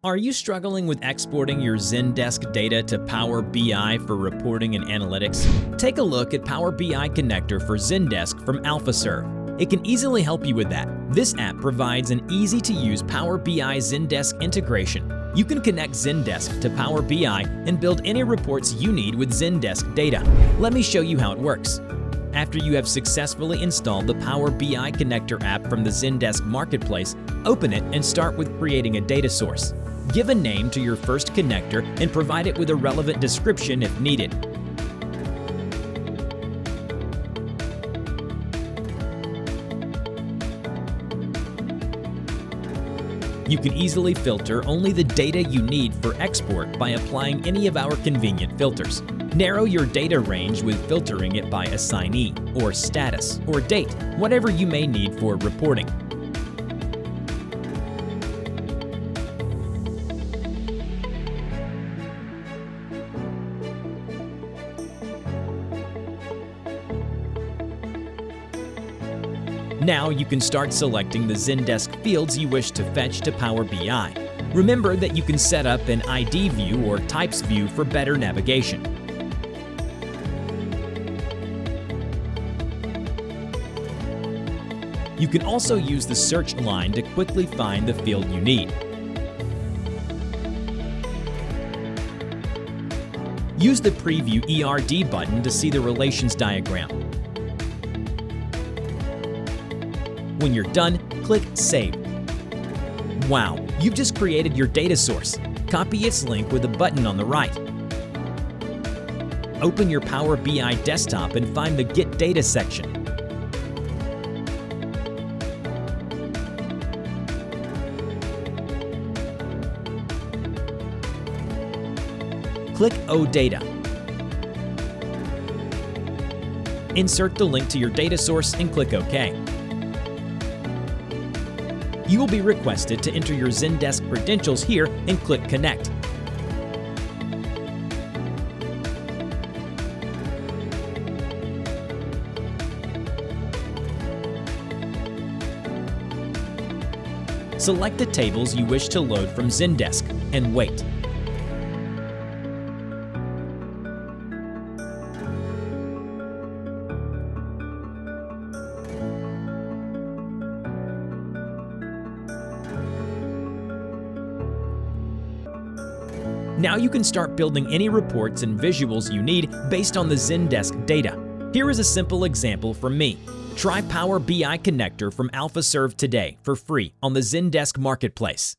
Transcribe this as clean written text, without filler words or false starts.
Are you struggling with exporting your Zendesk data to Power BI for reporting and analytics? Take a look at Power BI Connector for Zendesk from alphaserve. It can easily help you with that. This app provides an easy-to-use Power BI Zendesk integration. You can connect Zendesk to Power BI and build any reports you need with Zendesk data. Let me show you how it works. After you have successfully installed the Power BI Connector app from the Zendesk Marketplace, open it and start with creating a data source. Give a name to your first connector and provide it with a relevant description if needed. You can easily filter only the data you need for export by applying any of our convenient filters. Narrow your data range with filtering it by assignee, or status, or date, whatever you may need for reporting. Now you can start selecting the Zendesk fields you wish to fetch to Power BI. Remember that you can set up an ID view or types view for better navigation. You can also use the search line to quickly find the field you need. Use the Preview ERD button to see the relations diagram. When you're done, click Save. Wow, you've just created your data source. Copy its link with a button on the right. Open your Power BI desktop and find the Get Data section. Click OData. Insert the link to your data source and click OK. You will be requested to enter your Zendesk credentials here and click Connect. Select the tables you wish to load from Zendesk and wait. Now you can start building any reports and visuals you need based on the Zendesk data. Here is a simple example from me. Try Power BI Connector from alphaserve today for free on the Zendesk Marketplace.